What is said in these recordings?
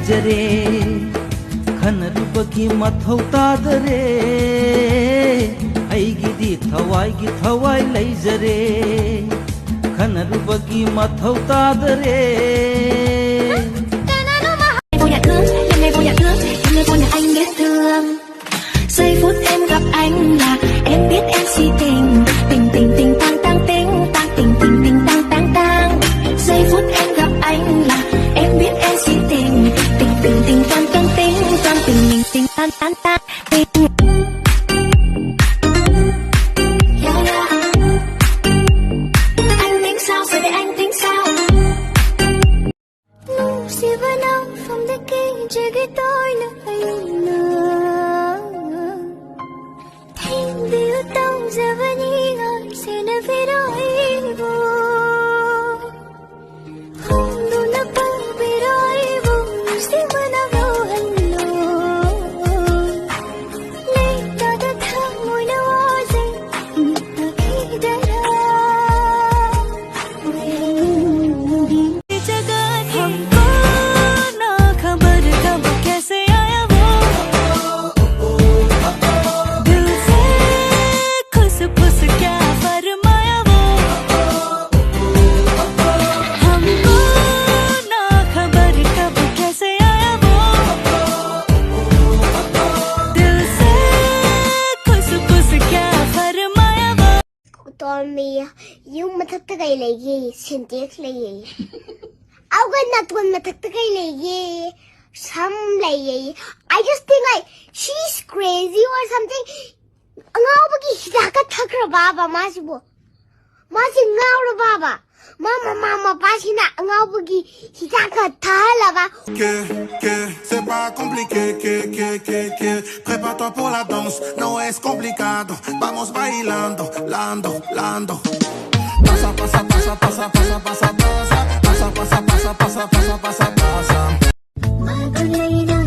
ꯂꯩꯖꯔꯦ ꯈꯟꯅꯔꯨꯕꯒꯤ ꯃꯊꯧ ꯇꯥꯗꯔꯦ ꯑꯩꯒꯤꯗꯤ ꯊꯋꯥꯏꯒꯤ ꯊꯋꯥꯏ ꯂꯩꯖꯔꯦ khanaruba gi mathau tadare giây phút em gặp anh là em biết em si tình tình tình tình tang tang tình tang tình tình tình tang tang tang giây phút em gặp anh là em biết em si tình tình tình tình tang tang tình tang tình tình tình tang tang tang tình anh tính sao rồi để anh tính sao nụ si với nhau không thể kể chỉ cái tôi nữa Điều tao giờ vẫn nghĩ ngợi sẽ nơi phía đó ấy vô không đủ nắp bao bì đó ấy vô sẽ mơ nào đâu hẳn lối lấy ta đã thang ngồi nào ở đây nhưng ta khi đã đi jagat humko na khabar kab kaise aaya wo told me you mathaktagai legi syntax legi auga natwan mathaktagai legi some legi I just think like she's crazy or something ngawbagi hidaka thakra baba masibo masi ngawra baba mama pasina ngawbagi hidaka thala ba que c'est pas compliqué que prépare-toi pour la danse no es complicado vamos bailando lando pasa pasa pasa pasa pasa pasa pasa pasa pasa pasa pasa pasa pasa Marulina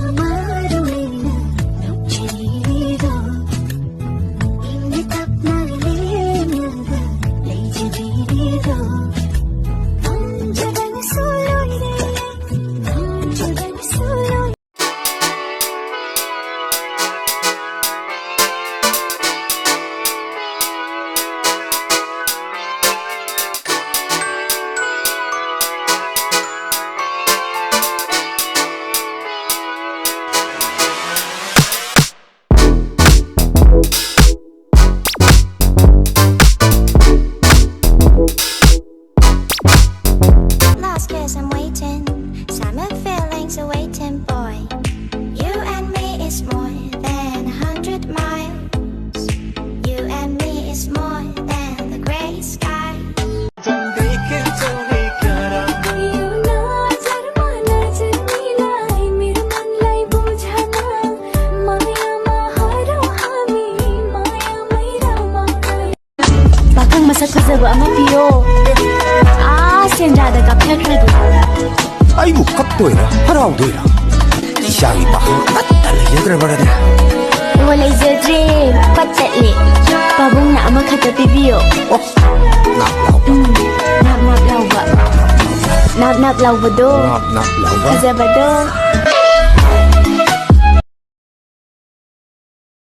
chirido initap na lena lejirido jagan solo jagan solo Last years I'm waiting, summer feelings are waiting, boy. You and me is more than 100 miles. You and me is more than the gray sky. You know jarmana jarmila mere man lai bujhana maya maharo hami maya maira makai Bakang masak fazaba ama piyo senjada kapyakradu 아이고 갑도이라 하라우도이라 이샤이 바흐 따따라 여드라바라네 Walay jadre patali babong na ama khata pibiyo naplau nap nap law ba do naplau ba Kaza ba do